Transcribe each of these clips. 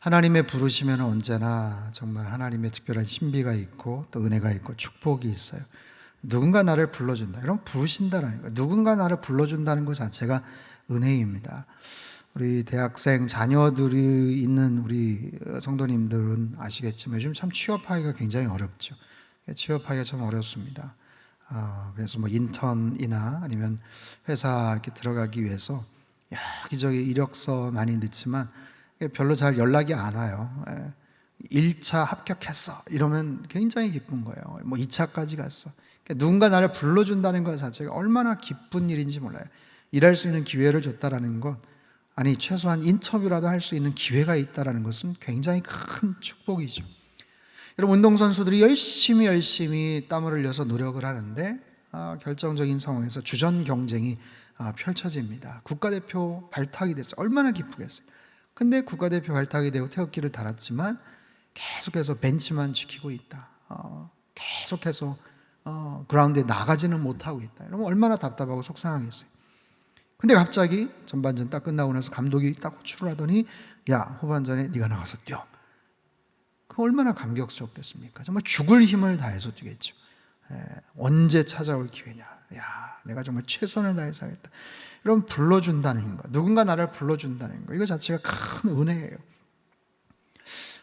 하나님의 부르시면 언제나 정말 하나님의 특별한 신비가 있고 또 은혜가 있고 축복이 있어요. 누군가 나를 불러준다. 이런 부르신다는 거, 누군가 나를 불러준다는 것 자체가 은혜입니다. 우리 대학생 자녀들이 있는 우리 성도님들은 아시겠지만 요즘 참 취업하기가 굉장히 어렵죠. 취업하기가 참 어렵습니다. 그래서 뭐 인턴이나 아니면 회사 이렇게 들어가기 위해서 여기저기 이력서 많이 넣지만 별로 잘 연락이 안 와요. 1차 합격했어 이러면 굉장히 기쁜 거예요. 뭐 2차까지 갔어. 누군가 나를 불러준다는 것 자체가 얼마나 기쁜 일인지 몰라요. 일할 수 있는 기회를 줬다라는 것, 아니 최소한 인터뷰라도 할 수 있는 기회가 있다라는 것은 굉장히 큰 축복이죠. 여러분, 운동선수들이 열심히 땀을 흘려서 노력을 하는데 결정적인 상황에서 주전 경쟁이 펼쳐집니다. 국가대표 발탁이 됐어요. 얼마나 기쁘겠어요. 근데 국가대표 발탁이 되고 태극기를 달았지만 계속해서 벤치만 지키고 있다. 계속해서 그라운드에 나가지는 못하고 있다. 이러면 얼마나 답답하고 속상하겠어요. 근데 갑자기 전반전 딱 끝나고 나서 감독이 딱 호출을 하더니 야, 후반전에 네가 나가서 뛰어. 그 얼마나 감격스럽겠습니까? 정말 죽을 힘을 다해서 뛰겠죠. 언제 찾아올 기회냐. 야, 내가 정말 최선을 다해서 하겠다. 이런 불러준다는 거, 누군가 나를 불러준다는 거, 이거 자체가 큰 은혜예요.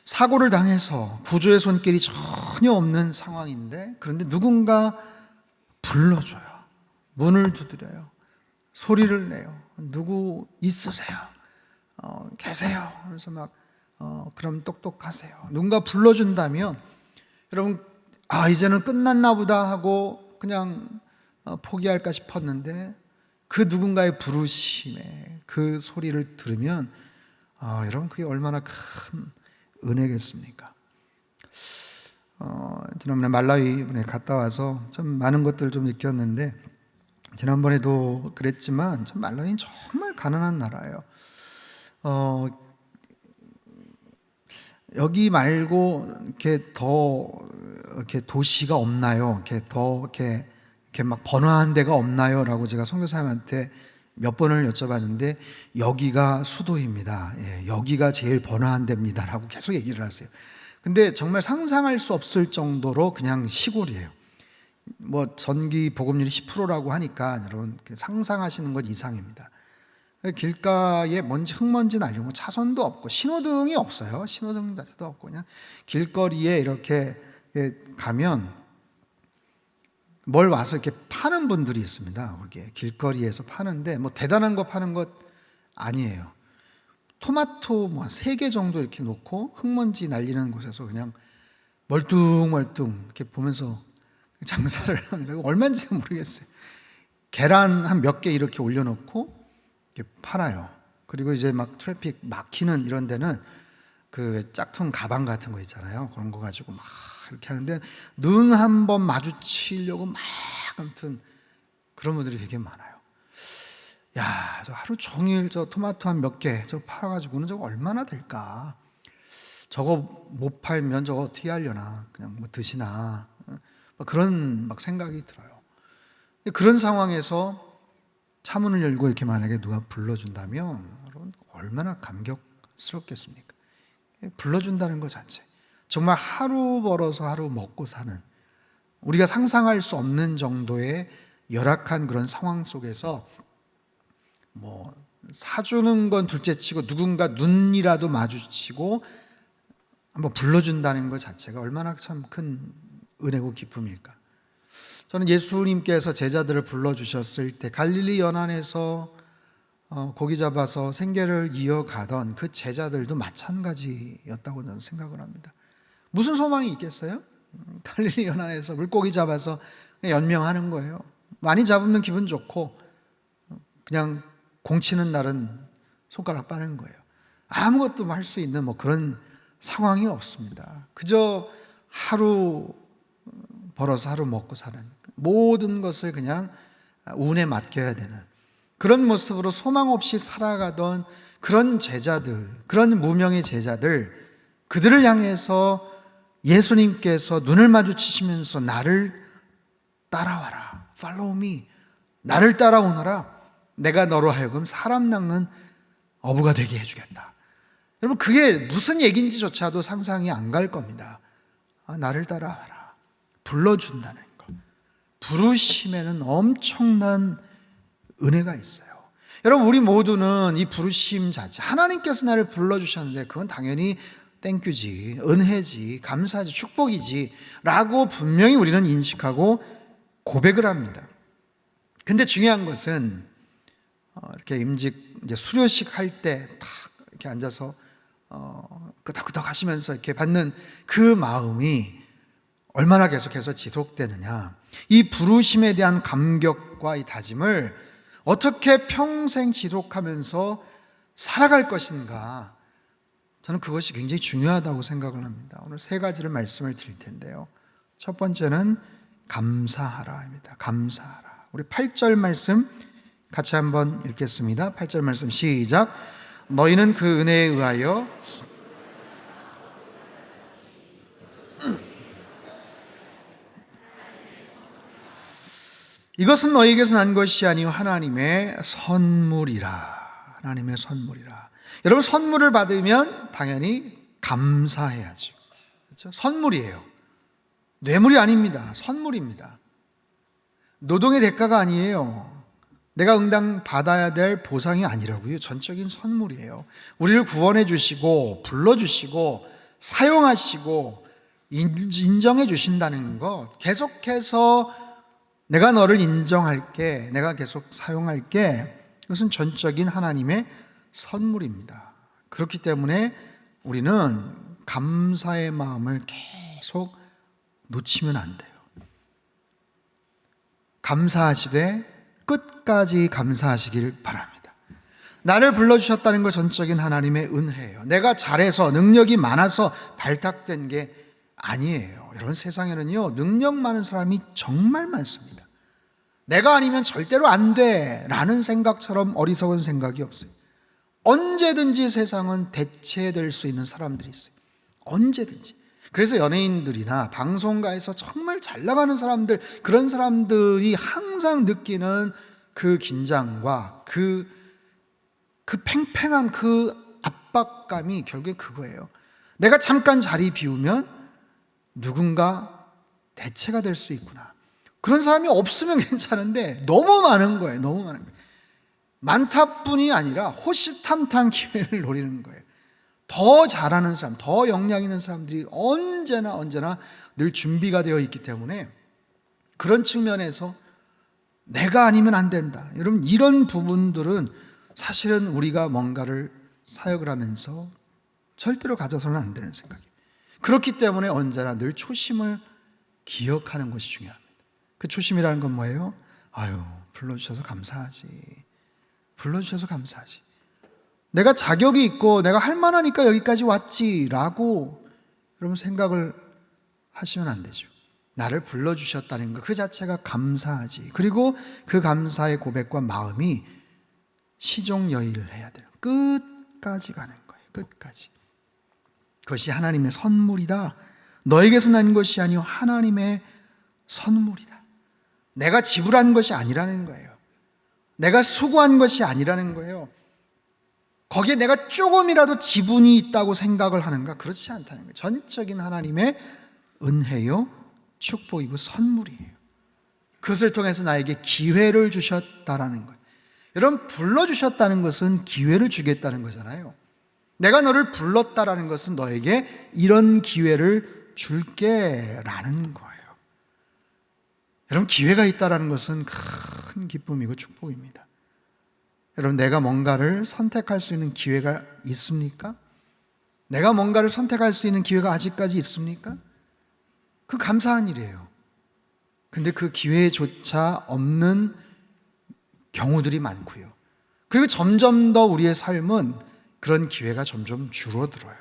사고를 당해서 구조의 손길이 전혀 없는 상황인데 그런데 누군가 불러줘요. 문을 두드려요. 소리를 내요. 누구 있으세요? 계세요? 하면서 막 그럼 똑똑하세요. 누군가 불러준다면 여러분, 이제는 끝났나 보다 하고 그냥 포기할까 싶었는데 그 누군가의 부르심에 그 소리를 들으면 여러분, 그게 얼마나 큰 은혜겠습니까? 지난번에 말라위에 갔다 와서 참 많은 것들을 좀 느꼈는데, 지난번에도 그랬지만 참 말라위는 정말 가난한 나라예요. 여기 말고 이렇게 더 이렇게 도시가 없나요? 이렇게 막 번화한 데가 없나요? 라고 제가 선교사님한테 몇 번을 여쭤봤는데 여기가 수도입니다. 여기가 제일 번화한 데입니다. 라고 계속 얘기를 하세요. 근데 정말 상상할 수 없을 정도로 그냥 시골이에요. 뭐 전기 보급률이 10%라고 하니까 여러분 상상하시는 것 이상입니다. 길가에 흙먼지 날리고 차선도 없고 신호등이 없어요. 신호등 자체도 없고 그냥 길거리에 이렇게 가면 뭘 와서 이렇게 파는 분들이 있습니다. 거기에 길거리에서 파는데 뭐 대단한 거 파는 것 아니에요. 토마토 뭐 3개 정도 이렇게 놓고 흙먼지 날리는 곳에서 그냥 멀뚱멀뚱 이렇게 보면서 장사를 합니다. 얼마인지 모르겠어요. 계란 한 몇 개 이렇게 올려놓고 이렇게 팔아요. 그리고 이제 막 트래픽 막히는 이런 데는 그 짝퉁 가방 같은 거 있잖아요. 그런 거 가지고 막 이렇게 하는데 눈 한 번 마주치려고 막 아무튼 그런 분들이 되게 많아요. 야, 저 하루 종일 저 토마토 한 몇 개 저 팔아가지고는 저거 얼마나 될까? 저거 못 팔면 저거 어떻게 하려나? 그냥 뭐 드시나? 그런 막 생각이 들어요. 그런 상황에서 차문을 열고 이렇게 만약에 누가 불러준다면 여러분 얼마나 감격스럽겠습니까? 불러준다는 것 자체, 정말 하루 벌어서 하루 먹고 사는, 우리가 상상할 수 없는 정도의 열악한 그런 상황 속에서 뭐 사주는 건 둘째치고 누군가 눈이라도 마주치고 한번 불러준다는 것 자체가 얼마나 참 큰 은혜고 기쁨일까. 저는 예수님께서 제자들을 불러주셨을 때 갈릴리 연안에서 고기 잡아서 생계를 이어가던 그 제자들도 마찬가지였다고 저는 생각을 합니다. 무슨 소망이 있겠어요? 갈릴리 연안에서 물고기 잡아서 그냥 연명하는 거예요. 많이 잡으면 기분 좋고 그냥 공치는 날은 손가락 빠는 거예요. 아무것도 할 수 있는 뭐 그런 상황이 없습니다. 그저 하루 벌어서 하루 먹고 사는, 모든 것을 그냥 운에 맡겨야 되는 그런 모습으로 소망 없이 살아가던 그런 제자들, 그런 무명의 제자들, 그들을 향해서 예수님께서 눈을 마주치시면서 나를 따라와라, follow me, 나를 따라오너라, 내가 너로 하여금 사람 낚는 어부가 되게 해주겠다. 여러분, 그게 무슨 얘기인지조차도 상상이 안 갈 겁니다. 나를 따라와라. 불러준다는 것. 부르심에는 엄청난 은혜가 있어요. 여러분, 우리 모두는 이 부르심 자체, 하나님께서 나를 불러주셨는데 그건 당연히 땡큐지, 은혜지, 감사지, 축복이지 라고 분명히 우리는 인식하고 고백을 합니다. 근데 중요한 것은 이렇게 임직 이제 수료식 할 때 탁 이렇게 앉아서 끄덕끄덕 하시면서 이렇게 받는 그 마음이 얼마나 계속해서 지속되느냐, 이 부르심에 대한 감격과 이 다짐을 어떻게 평생 지속하면서 살아갈 것인가, 저는 그것이 굉장히 중요하다고 생각을 합니다. 오늘 세 가지를 말씀을 드릴 텐데요. 첫 번째는 감사하라입니다. 감사하라. 우리 8절 말씀 같이 한번 읽겠습니다. 8절 말씀 시작. 너희는 그 은혜에 의하여 이것은 너희에게서 난 것이 아니요 하나님의 선물이라. 하나님의 선물이라. 여러분, 선물을 받으면 당연히 감사해야죠. 그렇죠? 선물이에요. 뇌물이 아닙니다. 선물입니다. 노동의 대가가 아니에요. 내가 응당 받아야 될 보상이 아니라고요. 전적인 선물이에요. 우리를 구원해 주시고 불러주시고 사용하시고 인정해 주신다는 것, 계속해서 내가 너를 인정할게, 내가 계속 사용할게, 그것은 전적인 하나님의 선물입니다. 그렇기 때문에 우리는 감사의 마음을 계속 놓치면 안 돼요. 감사하시되 끝까지 감사하시길 바랍니다. 나를 불러주셨다는 것 전적인 하나님의 은혜예요. 내가 잘해서 능력이 많아서 발탁된 게 아니에요. 이런 세상에는요, 능력 많은 사람이 정말 많습니다. 내가 아니면 절대로 안 돼 라는 생각처럼 어리석은 생각이 없어요. 언제든지 세상은 대체될 수 있는 사람들이 있어요. 언제든지. 그래서 연예인들이나 방송가에서 정말 잘 나가는 사람들, 그런 사람들이 항상 느끼는 그 긴장과 그 팽팽한 그 압박감이 결국에 그거예요. 내가 잠깐 자리 비우면 누군가 대체가 될 수 있구나. 그런 사람이 없으면 괜찮은데 너무 많은 거예요. 너무 많은 거예요. 많다뿐이 아니라 호시탐탐 기회를 노리는 거예요. 더 잘하는 사람, 더 역량 있는 사람들이 언제나 늘 준비가 되어 있기 때문에 그런 측면에서 내가 아니면 안 된다. 여러분, 이런 부분들은 사실은 우리가 뭔가를 사역을 하면서 절대로 가져서는 안 되는 생각이에요. 그렇기 때문에 언제나 늘 초심을 기억하는 것이 중요합니다. 그 초심이라는 건 뭐예요? 불러주셔서 감사하지. 불러주셔서 감사하지. 내가 자격이 있고 내가 할 만하니까 여기까지 왔지라고 여러분 생각을 하시면 안 되죠. 나를 불러주셨다는 것 그 자체가 감사하지. 그리고 그 감사의 고백과 마음이 시종여의를 해야 돼요. 끝까지 가는 거예요. 끝까지. 그것이 하나님의 선물이다. 너에게서 난 것이 아니요 하나님의 선물이다. 내가 지불한 것이 아니라는 거예요. 내가 수고한 것이 아니라는 거예요. 거기에 내가 조금이라도 지분이 있다고 생각을 하는가? 그렇지 않다는 거예요. 전적인 하나님의 은혜요, 축복이고 선물이에요. 그것을 통해서 나에게 기회를 주셨다라는 거예요. 여러분, 불러주셨다는 것은 기회를 주겠다는 거잖아요. 내가 너를 불렀다라는 것은 너에게 이런 기회를 줄게 라는 거예요. 여러분, 기회가 있다라는 것은 큰 기쁨이고 축복입니다. 여러분, 내가 뭔가를 선택할 수 있는 기회가 있습니까? 내가 뭔가를 선택할 수 있는 기회가 아직까지 있습니까? 그 감사한 일이에요. 근데 그 기회조차 없는 경우들이 많고요. 그리고 점점 더 우리의 삶은 그런 기회가 점점 줄어들어요.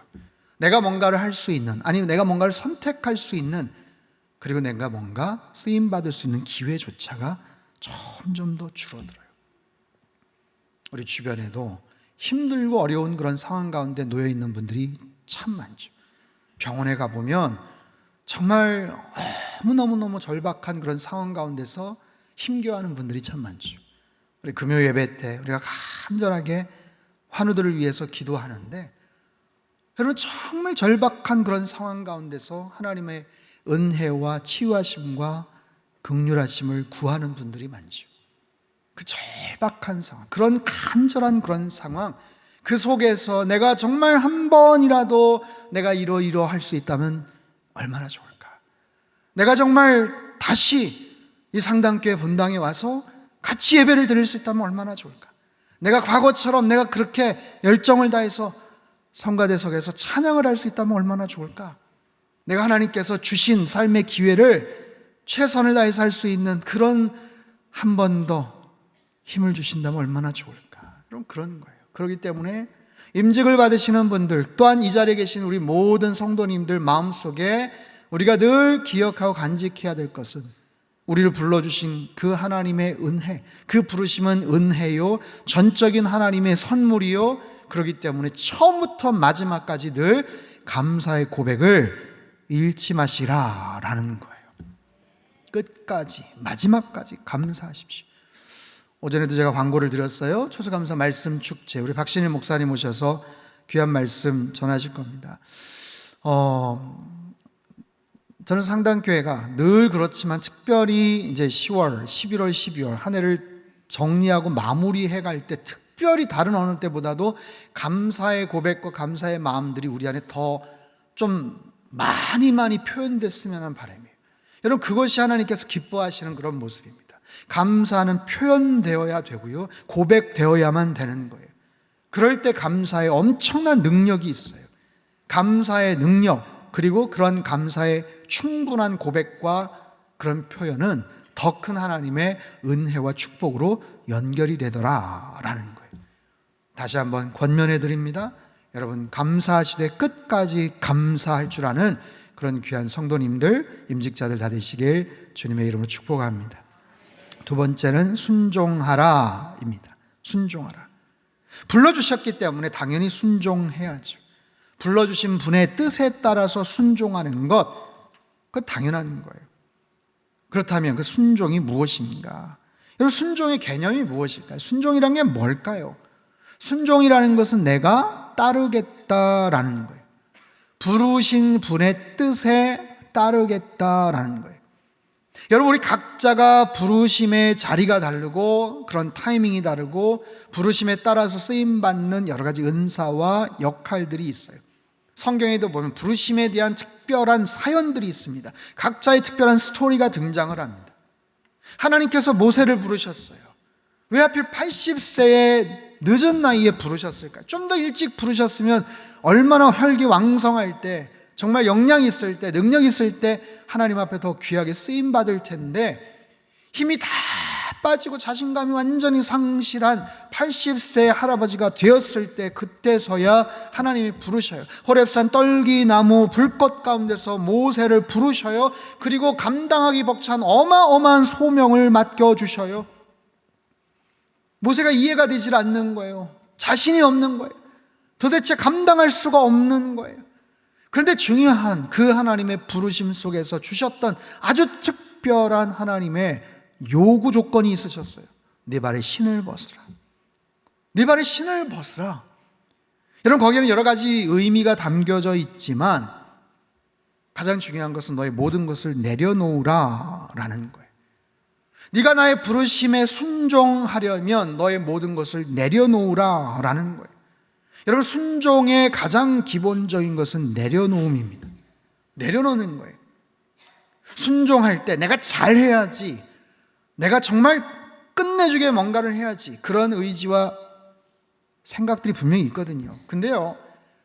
내가 뭔가를 할 수 있는, 아니면 내가 뭔가를 선택할 수 있는, 그리고 내가 뭔가 쓰임받을 수 있는 기회조차가 점점 더 줄어들어요. 우리 주변에도 힘들고 어려운 그런 상황 가운데 놓여 있는 분들이 참 많죠. 병원에 가보면 정말 너무너무 절박한 그런 상황 가운데서 힘겨워하는 분들이 참 많죠. 우리 금요 예배 때 우리가 간절하게 환우들을 위해서 기도하는데 여러분, 정말 절박한 그런 상황 가운데서 하나님의 은혜와 치유하심과 긍휼하심을 구하는 분들이 많죠. 그 절박한 상황, 그런 간절한 그런 상황, 그 속에서 내가 정말 한 번이라도 내가 이러이러 할 수 있다면 얼마나 좋을까. 내가 정말 다시 이 상담교회 본당에 와서 같이 예배를 드릴 수 있다면 얼마나 좋을까. 내가 과거처럼 내가 그렇게 열정을 다해서 성가대석에서 찬양을 할 수 있다면 얼마나 좋을까. 내가 하나님께서 주신 삶의 기회를 최선을 다해서 할 수 있는 그런 한 번 더 힘을 주신다면 얼마나 좋을까. 그럼 그런 거예요. 그렇기 때문에 임직을 받으시는 분들, 또한 이 자리에 계신 우리 모든 성도님들 마음속에 우리가 늘 기억하고 간직해야 될 것은 우리를 불러주신 그 하나님의 은혜, 그 부르심은 은혜요, 전적인 하나님의 선물이요, 그렇기 때문에 처음부터 마지막까지 늘 감사의 고백을 잃지 마시라라는 거예요. 끝까지, 마지막까지 감사하십시오. 오전에도 제가 광고를 드렸어요. 추수감사 말씀 축제, 우리 박신일 목사님 오셔서 귀한 말씀 전하실 겁니다. 저는 상당교회가 늘 그렇지만 특별히 이제 10월, 11월, 12월 한 해를 정리하고 마무리해 갈 때 특별히 다른 어느 때보다도 감사의 고백과 감사의 마음들이 우리 안에 더 좀 많이 표현됐으면 하는 바람이에요. 여러분, 그것이 하나님께서 기뻐하시는 그런 모습입니다. 감사는 표현되어야 되고요, 고백되어야만 되는 거예요. 그럴 때 감사에 엄청난 능력이 있어요. 감사의 능력, 그리고 그런 감사의 충분한 고백과 그런 표현은 더 큰 하나님의 은혜와 축복으로 연결이 되더라라는 거예요. 다시 한번 권면해 드립니다. 여러분, 감사하시되 끝까지 감사할 줄 아는 그런 귀한 성도님들, 임직자들 다 되시길 주님의 이름으로 축복합니다. 두 번째는 순종하라입니다. 순종하라. 불러주셨기 때문에 당연히 순종해야죠. 불러주신 분의 뜻에 따라서 순종하는 것, 그건 당연한 거예요. 그렇다면 그 순종이 무엇인가? 여러분, 순종의 개념이 무엇일까요? 순종이란 게 뭘까요? 순종이라는 것은 내가 따르겠다라는 거예요. 부르신 분의 뜻에 따르겠다라는 거예요. 여러분, 우리 각자가 부르심의 자리가 다르고 그런 타이밍이 다르고 부르심에 따라서 쓰임받는 여러 가지 은사와 역할들이 있어요. 성경에도 보면 부르심에 대한 특별한 사연들이 있습니다. 각자의 특별한 스토리가 등장을 합니다. 하나님께서 모세를 부르셨어요. 왜 하필 80세의 늦은 나이에 부르셨을까요? 좀 더 일찍 부르셨으면 얼마나 혈기왕성할 때, 정말 역량이 있을 때, 능력이 있을 때 하나님 앞에 더 귀하게 쓰임받을 텐데, 힘이 다 빠지고 자신감이 완전히 상실한 80세 할아버지가 되었을 때, 그때서야 하나님이 부르셔요. 호렙산 떨기나무 불꽃 가운데서 모세를 부르셔요. 그리고 감당하기 벅찬 어마어마한 소명을 맡겨주셔요. 모세가 이해가 되질 않는 거예요. 자신이 없는 거예요. 도대체 감당할 수가 없는 거예요. 그런데 중요한 그 하나님의 부르심 속에서 주셨던 아주 특별한 하나님의 요구 조건이 있으셨어요. 네 발에 신을 벗으라. 네 발에 신을 벗으라. 여러분, 거기에는 여러 가지 의미가 담겨져 있지만 가장 중요한 것은 너의 모든 것을 내려놓으라 라는 거예요. 네가 나의 부르심에 순종하려면 너의 모든 것을 내려놓으라 라는 거예요. 여러분, 순종의 가장 기본적인 것은 내려놓음입니다. 내려놓는 거예요. 순종할 때 내가 잘해야지, 내가 정말 끝내주게 뭔가를 해야지, 그런 의지와 생각들이 분명히 있거든요. 근데요,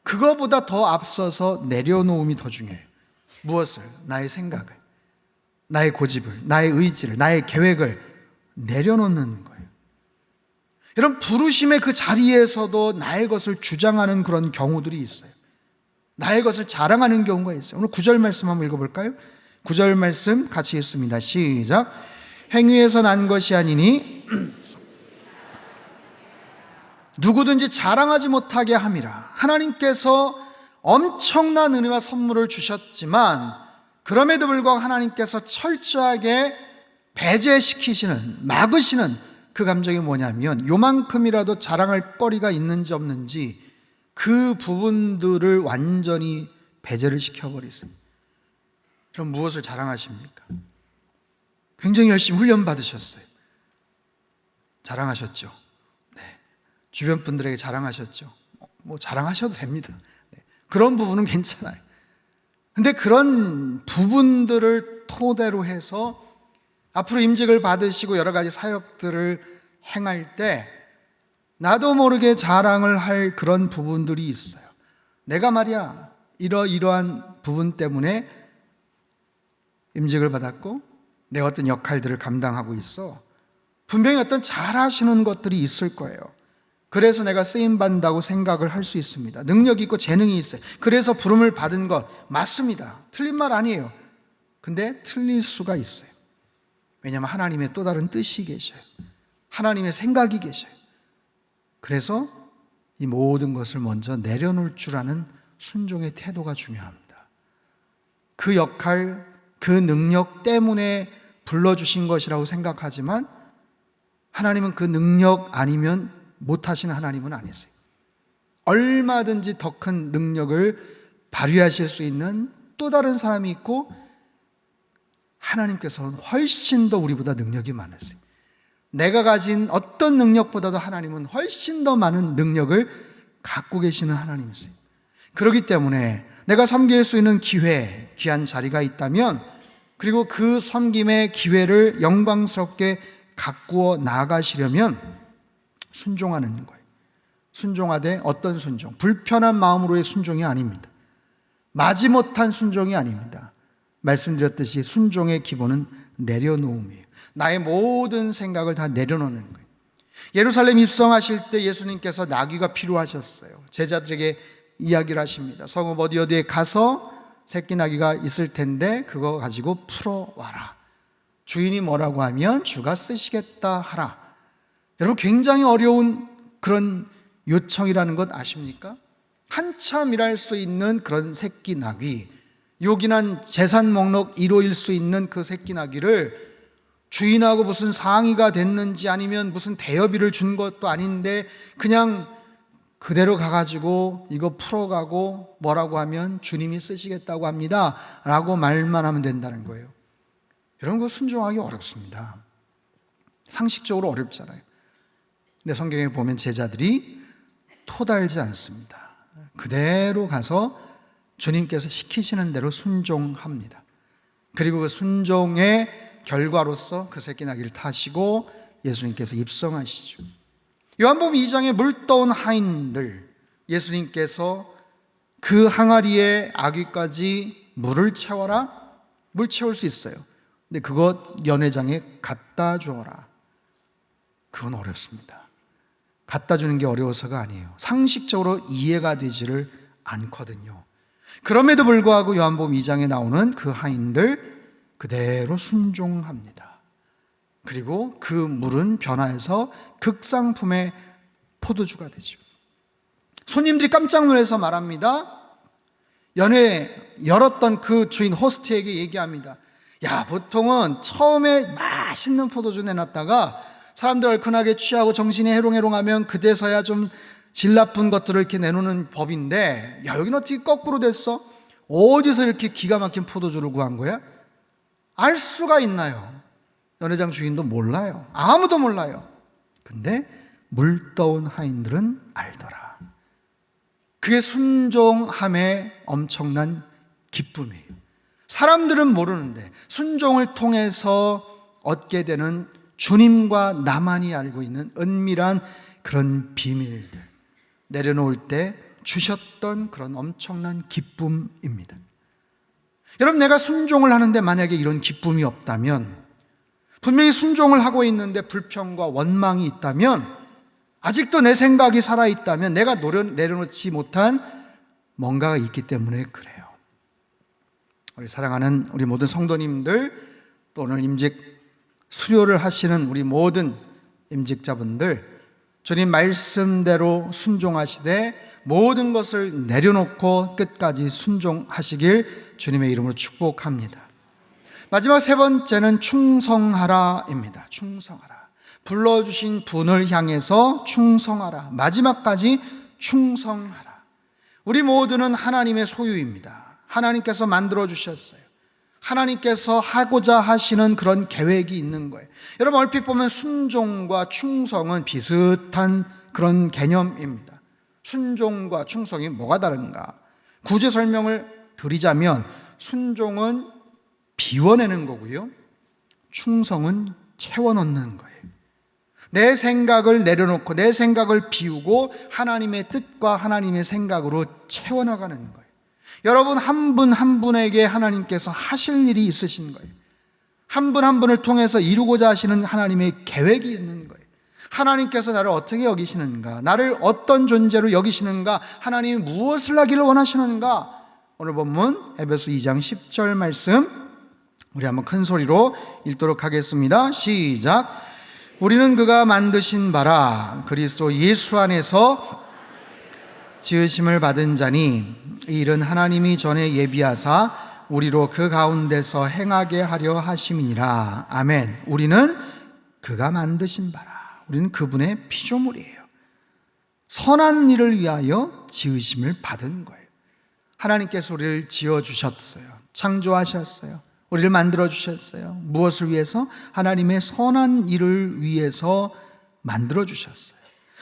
그거보다 더 앞서서 내려놓음이 더 중요해요. 무엇을? 나의 생각을, 나의 고집을, 나의 의지를, 나의 계획을 내려놓는 거예요. 여러분, 부르심의 그 자리에서도 나의 것을 주장하는 그런 경우들이 있어요. 나의 것을 자랑하는 경우가 있어요. 오늘 9절 말씀 한번 읽어볼까요? 9절 말씀 같이 읽습니다. 시작. 행위에서 난 것이 아니니 누구든지 자랑하지 못하게 함이라. 하나님께서 엄청난 은혜와 선물을 주셨지만 그럼에도 불구하고 하나님께서 철저하게 배제시키시는, 막으시는 그 감정이 뭐냐면 요만큼이라도 자랑할 거리가 있는지 없는지 그 부분들을 완전히 배제를 시켜버리세요. 그럼 무엇을 자랑하십니까? 굉장히 열심히 훈련 받으셨어요. 자랑하셨죠. 네. 주변 분들에게 자랑하셨죠. 뭐 자랑하셔도 됩니다. 네. 그런 부분은 괜찮아요. 근데 그런 부분들을 토대로 해서 앞으로 임직을 받으시고 여러 가지 사역들을 행할 때 나도 모르게 자랑을 할 그런 부분들이 있어요. 내가 말이야 이러이러한 부분 때문에 임직을 받았고 내가 어떤 역할들을 감당하고 있어. 분명히 어떤 잘하시는 것들이 있을 거예요. 그래서 내가 쓰임받는다고 생각을 할 수 있습니다. 능력이 있고 재능이 있어요. 그래서 부름을 받은 것 맞습니다. 틀린 말 아니에요. 근데 틀릴 수가 있어요. 왜냐하면 하나님의 또 다른 뜻이 계셔요. 하나님의 생각이 계셔요. 그래서 이 모든 것을 먼저 내려놓을 줄 아는 순종의 태도가 중요합니다. 그 역할, 그 능력 때문에 불러주신 것이라고 생각하지만 하나님은 그 능력 아니면 못하시는 하나님은 아니세요. 얼마든지 더 큰 능력을 발휘하실 수 있는 또 다른 사람이 있고 하나님께서는 훨씬 더 우리보다 능력이 많으세요. 내가 가진 어떤 능력보다도 하나님은 훨씬 더 많은 능력을 갖고 계시는 하나님이세요. 그렇기 때문에 내가 섬길 수 있는 기회, 귀한 자리가 있다면 그리고 그 섬김의 기회를 영광스럽게 가꾸어 나아가시려면 순종하는 거예요. 순종하되 어떤 순종? 불편한 마음으로의 순종이 아닙니다. 마지못한 순종이 아닙니다. 말씀드렸듯이 순종의 기본은 내려놓음이에요. 나의 모든 생각을 다 내려놓는 거예요. 예루살렘 입성하실 때 예수님께서 나귀가 필요하셨어요. 제자들에게 이야기를 하십니다. 성읍 어디에 가서 새끼 나귀가 있을 텐데 그거 가지고 풀어와라. 주인이 뭐라고 하면 주가 쓰시겠다 하라. 여러분 굉장히 어려운 그런 요청이라는 것 아십니까? 한참 일할 수 있는 그런 새끼 나귀, 요긴한 재산 목록 1호일 수 있는 그 새끼 나귀를 주인하고 무슨 상의가 됐는지 아니면 무슨 대여비를 준 것도 아닌데 그냥 그대로 가가지고 이거 풀어가고 뭐라고 하면 주님이 쓰시겠다고 합니다 라고 말만 하면 된다는 거예요. 이런 거 순종하기 어렵습니다. 상식적으로 어렵잖아요. 근데 성경에 보면 제자들이 토달지 않습니다. 그대로 가서 주님께서 시키시는 대로 순종합니다. 그리고 그 순종의 결과로서 그 새끼 나귀를 타시고 예수님께서 입성하시죠. 요한복음 2장에 물떠온 하인들, 예수님께서 그 항아리에 아귀까지 물을 채워라. 물 채울 수 있어요. 근데 그것 연회장에 갖다 주어라. 그건 어렵습니다. 갖다 주는 게 어려워서가 아니에요. 상식적으로 이해가 되지를 않거든요. 그럼에도 불구하고 요한복음 2장에 나오는 그 하인들 그대로 순종합니다. 그리고 그 물은 변화해서 극상품의 포도주가 되죠. 손님들이 깜짝 놀라서 말합니다. 연회 열었던 그 주인 호스트에게 얘기합니다. 야, 보통은 처음에 맛있는 포도주 내놨다가 사람들 얼큰하게 취하고 정신이 해롱해롱하면 그제서야 좀 질 나쁜 것들을 이렇게 내놓는 법인데, 야, 여기는 어떻게 거꾸로 됐어? 어디서 이렇게 기가 막힌 포도주를 구한 거야? 알 수가 있나요? 연회장 주인도 몰라요. 아무도 몰라요. 근데 물떠온 하인들은 알더라. 그게 순종함의 엄청난 기쁨이에요. 사람들은 모르는데 순종을 통해서 얻게 되는 주님과 나만이 알고 있는 은밀한 그런 비밀들, 내려놓을 때 주셨던 그런 엄청난 기쁨입니다. 여러분, 내가 순종을 하는데 만약에 이런 기쁨이 없다면, 분명히 순종을 하고 있는데 불평과 원망이 있다면, 아직도 내 생각이 살아있다면 내가 내려놓지 못한 뭔가가 있기 때문에 그래요. 우리 사랑하는 우리 모든 성도님들, 또 오늘 임직 수료를 하시는 우리 모든 임직자분들, 주님 말씀대로 순종하시되 모든 것을 내려놓고 끝까지 순종하시길 주님의 이름으로 축복합니다. 마지막 세 번째는 충성하라입니다. 충성하라. 불러주신 분을 향해서 충성하라. 마지막까지 충성하라. 우리 모두는 하나님의 소유입니다. 하나님께서 만들어 주셨어요. 하나님께서 하고자 하시는 그런 계획이 있는 거예요. 여러분, 얼핏 보면 순종과 충성은 비슷한 그런 개념입니다. 순종과 충성이 뭐가 다른가? 구제 설명을 드리자면 순종은 비워내는 거고요, 충성은 채워넣는 거예요. 내 생각을 내려놓고 내 생각을 비우고 하나님의 뜻과 하나님의 생각으로 채워나가는 거예요. 여러분, 한 분 한 분에게 하나님께서 하실 일이 있으신 거예요. 한 분 한 분을 통해서 이루고자 하시는 하나님의 계획이 있는 거예요. 하나님께서 나를 어떻게 여기시는가, 나를 어떤 존재로 여기시는가, 하나님이 무엇을 하기를 원하시는가. 오늘 본문 에베소 2장 10절 말씀 우리 한번 큰 소리로 읽도록 하겠습니다. 시작. 우리는 그가 만드신 바라 그리스도 예수 안에서 지으심을 받은 자니 이 일은 하나님이 전에 예비하사 우리로 그 가운데서 행하게 하려 하심이니라. 아멘. 우리는 그가 만드신 바라. 우리는 그분의 피조물이에요. 선한 일을 위하여 지으심을 받은 거예요. 하나님께서 우리를 지어주셨어요. 창조하셨어요. 우리를 만들어주셨어요. 무엇을 위해서? 하나님의 선한 일을 위해서 만들어주셨어요.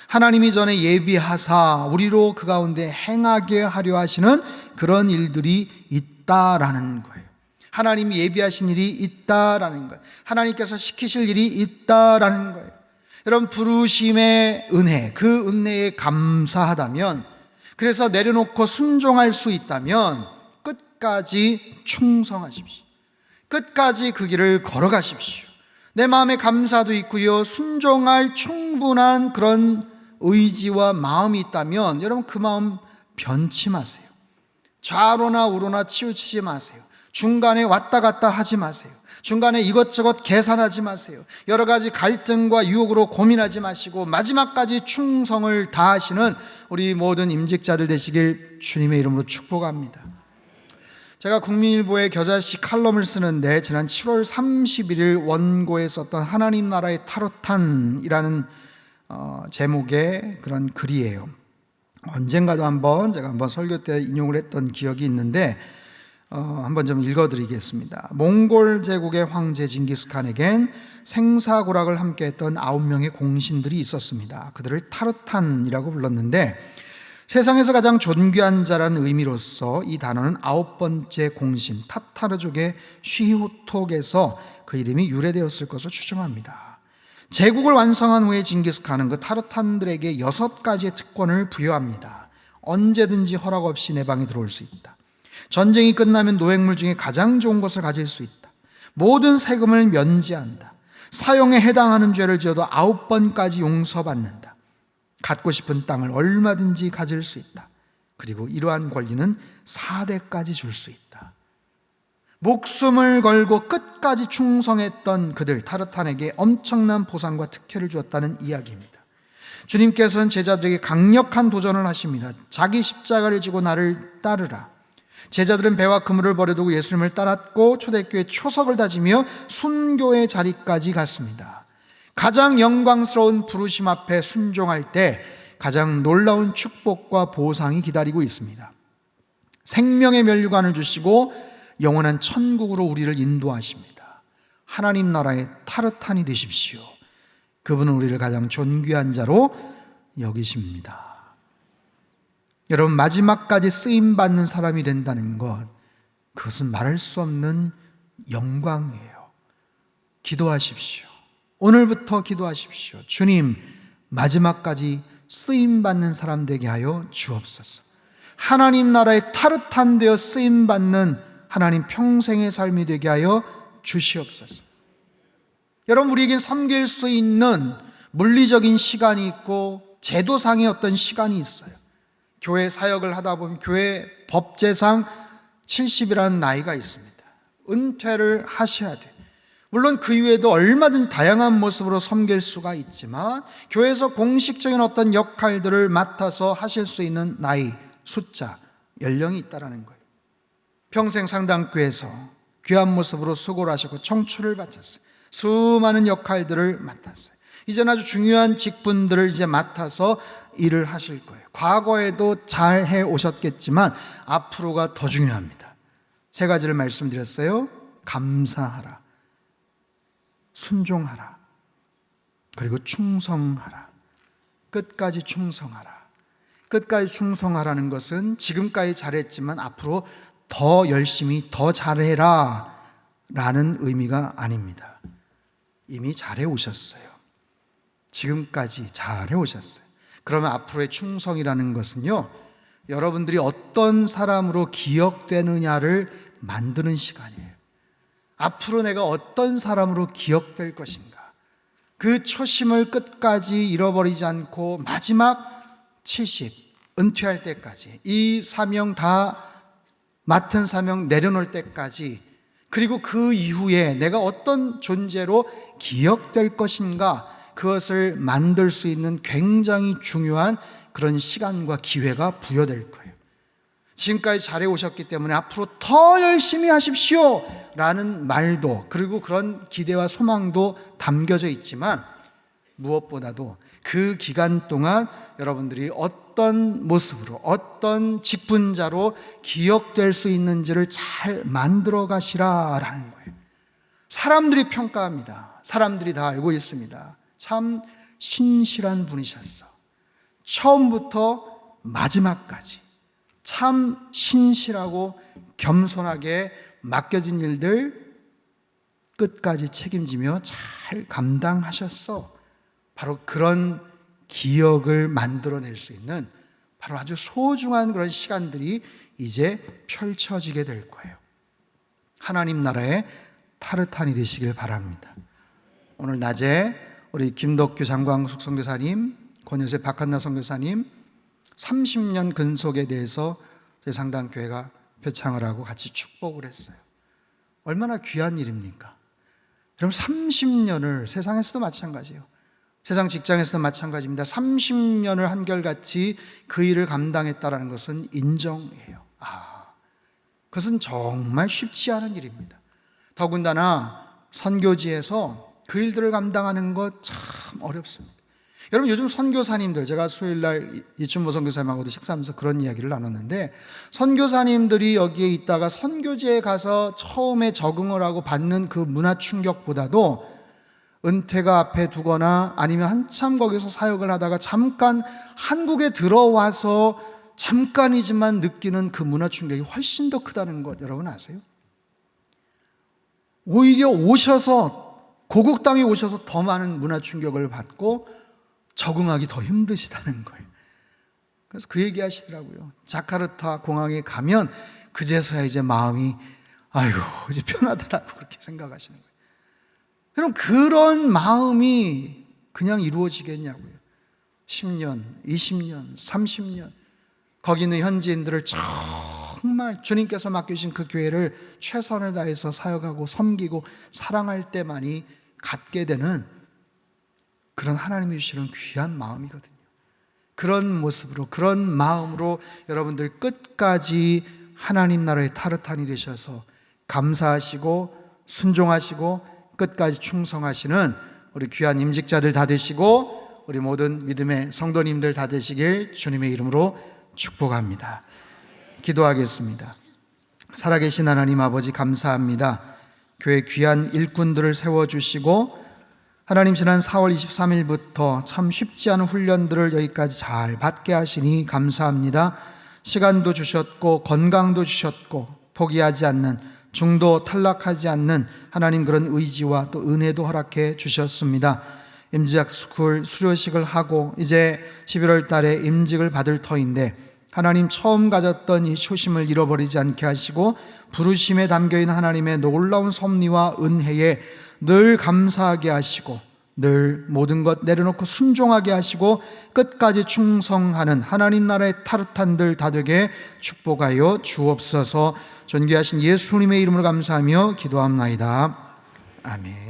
하나님이 전에 예비하사 우리로 그 가운데 행하게 하려 하시는 그런 일들이 있다라는 거예요. 하나님이 예비하신 일이 있다라는 거예요. 하나님께서 시키실 일이 있다라는 거예요. 여러분, 부르심의 은혜, 그 은혜에 감사하다면, 그래서 내려놓고 순종할 수 있다면 끝까지 충성하십시오. 끝까지 그 길을 걸어가십시오. 내 마음에 감사도 있고요, 순종할 충분한 그런 의지와 마음이 있다면 여러분, 그 마음 변치 마세요. 좌로나 우로나 치우치지 마세요. 중간에 왔다 갔다 하지 마세요. 중간에 이것저것 계산하지 마세요. 여러 가지 갈등과 유혹으로 고민하지 마시고 마지막까지 충성을 다하시는 우리 모든 임직자들 되시길 주님의 이름으로 축복합니다. 제가 국민일보에 겨자씨 칼럼을 쓰는데 지난 7월 31일 원고에 썼던 하나님 나라의 타로탄이라는 제목의 그런 글이에요. 언젠가도 제가 한번 설교 때 인용을 했던 기억이 있는데 한번 좀 읽어드리겠습니다. 몽골 제국의 황제 징기스칸에겐 생사고락을 함께했던 9명의 공신들이 있었습니다. 그들을 타르탄이라고 불렀는데 세상에서 가장 존귀한 자라는 의미로서 이 단어는 9번째 공신 타타르족의 쉬후톡에서 그 이름이 유래되었을 것으로 추정합니다. 제국을 완성한 후에 징기스칸은 그 타르탄들에게 6가지의 특권을 부여합니다. 언제든지 허락 없이 내 방에 들어올 수 있다. 전쟁이 끝나면 노획물 중에 가장 좋은 것을 가질 수 있다. 모든 세금을 면제한다. 사형에 해당하는 죄를 지어도 9번까지 용서받는다. 갖고 싶은 땅을 얼마든지 가질 수 있다. 그리고 이러한 권리는 4대까지 줄 수 있다. 목숨을 걸고 끝까지 충성했던 그들 타르탄에게 엄청난 보상과 특혜를 주었다는 이야기입니다. 주님께서는 제자들에게 강력한 도전을 하십니다. 자기 십자가를 지고 나를 따르라. 제자들은 배와 그물을 버려두고 예수님을 따랐고 초대교회 초석을 다지며 순교의 자리까지 갔습니다. 가장 영광스러운 부르심 앞에 순종할 때 가장 놀라운 축복과 보상이 기다리고 있습니다. 생명의 면류관을 주시고 영원한 천국으로 우리를 인도하십니다. 하나님 나라의 타르탄이 되십시오. 그분은 우리를 가장 존귀한 자로 여기십니다. 여러분, 마지막까지 쓰임받는 사람이 된다는 것, 그것은 말할 수 없는 영광이에요. 기도하십시오. 오늘부터 기도하십시오. 주님, 마지막까지 쓰임받는 사람 되게 하여 주옵소서. 하나님 나라의 타르탄 되어 쓰임받는 하나님 평생의 삶이 되게 하여 주시옵소서. 여러분, 우리에겐 섬길 수 있는 물리적인 시간이 있고 제도상의 어떤 시간이 있어요. 교회 사역을 하다 보면 교회 법제상 70이라는 나이가 있습니다. 은퇴를 하셔야 돼요. 물론 그 이외에도 얼마든지 다양한 모습으로 섬길 수가 있지만 교회에서 공식적인 어떤 역할들을 맡아서 하실 수 있는 나이, 숫자, 연령이 있다는 거예요. 평생 상당교회에서 귀한 모습으로 수고를 하셨고 청출을 바쳤어요. 수많은 역할들을 맡았어요. 이제는 아주 중요한 직분들을 이제 맡아서 일을 하실 거예요. 과거에도 잘 해 오셨겠지만 앞으로가 더 중요합니다. 세 가지를 말씀드렸어요. 감사하라, 순종하라, 그리고 충성하라. 끝까지 충성하라. 끝까지 충성하라는 것은 지금까지 잘했지만 앞으로 더 열심히 더 잘해라 라는 의미가 아닙니다. 이미 잘해 오셨어요. 지금까지 잘해 오셨어요. 그러면 앞으로의 충성이라는 것은요, 여러분들이 어떤 사람으로 기억되느냐를 만드는 시간이에요. 앞으로 내가 어떤 사람으로 기억될 것인가, 그 초심을 끝까지 잃어버리지 않고 마지막 70 은퇴할 때까지, 이 사명 다 맡은 사명 내려놓을 때까지, 그리고 그 이후에 내가 어떤 존재로 기억될 것인가, 그것을 만들 수 있는 굉장히 중요한 그런 시간과 기회가 부여될 거예요. 지금까지 잘해 오셨기 때문에 앞으로 더 열심히 하십시오 라는 말도, 그리고 그런 기대와 소망도 담겨져 있지만, 무엇보다도 그 기간 동안 여러분들이 어떤 모습으로, 어떤 직분자로 기억될 수 있는지를 잘 만들어 가시라라는 거예요. 사람들이 평가합니다. 사람들이 다 알고 있습니다. 참 신실한 분이셨어. 처음부터 마지막까지 참 신실하고 겸손하게 맡겨진 일들 끝까지 책임지며 잘 감당하셨어. 바로 그런 기억을 만들어낼 수 있는 바로 아주 소중한 그런 시간들이 이제 펼쳐지게 될 거예요. 하나님 나라의 타르탄이 되시길 바랍니다. 오늘 낮에 우리 김덕규 장광숙 선교사님, 권요셉 박한나 선교사님 30년 근속에 대해서 저희 상당교회가 표창을 하고 같이 축복을 했어요. 얼마나 귀한 일입니까? 여러분, 30년을, 세상에서도 마찬가지예요. 세상 직장에서도 마찬가지입니다. 30년을 한결같이 그 일을 감당했다는 것은 인정이에요. 그것은 정말 쉽지 않은 일입니다. 더군다나 선교지에서 그 일들을 감당하는 것 참 어렵습니다. 여러분, 요즘 선교사님들, 제가 수요일날 이춘모 선교사님하고도 식사하면서 그런 이야기를 나눴는데, 선교사님들이 여기에 있다가 선교지에 가서 처음에 적응을 하고 받는 그 문화 충격보다도 은퇴가 앞에 두거나 아니면 한참 거기서 사역을 하다가 잠깐 한국에 들어와서 잠깐이지만 느끼는 그 문화 충격이 훨씬 더 크다는 것 여러분 아세요? 오히려 오셔서, 고국 땅에 오셔서 더 많은 문화 충격을 받고 적응하기 더 힘드시다는 거예요. 그래서 그 얘기 하시더라고요. 자카르타 공항에 가면 그제서야 이제 마음이 아이고 이제 편하더라고 그렇게 생각하시는 거예요. 그럼 그런 마음이 그냥 이루어지겠냐고요. 10년, 20년, 30년 거기 있는 현지인들을 정말 주님께서 맡겨주신 그 교회를 최선을 다해서 사역하고 섬기고 사랑할 때만이 갖게 되는 그런 하나님이 주시는 귀한 마음이거든요. 그런 모습으로, 그런 마음으로 여러분들 끝까지 하나님 나라의 타르탄이 되셔서 감사하시고 순종하시고 끝까지 충성하시는 우리 귀한 임직자들 다 되시고 우리 모든 믿음의 성도님들 다 되시길 주님의 이름으로 축복합니다. 기도하겠습니다. 살아계신 하나님 아버지, 감사합니다. 교회 귀한 일꾼들을 세워주시고 하나님, 지난 4월 23일부터 참 쉽지 않은 훈련들을 여기까지 잘 받게 하시니 감사합니다. 시간도 주셨고 건강도 주셨고 포기하지 않는, 중도 탈락하지 않는 하나님 그런 의지와 또 은혜도 허락해 주셨습니다. 임지학 스쿨 수료식을 하고 이제 11월 달에 임직을 받을 터인데 하나님, 처음 가졌던 이 초심을 잃어버리지 않게 하시고 부르심에 담겨있는 하나님의 놀라운 섭리와 은혜에 늘 감사하게 하시고 늘 모든 것 내려놓고 순종하게 하시고 끝까지 충성하는 하나님 나라의 타르탄들 다 되게 축복하여 주옵소서. 존귀하신 예수님의 이름으로 감사하며 기도합나이다. 아멘.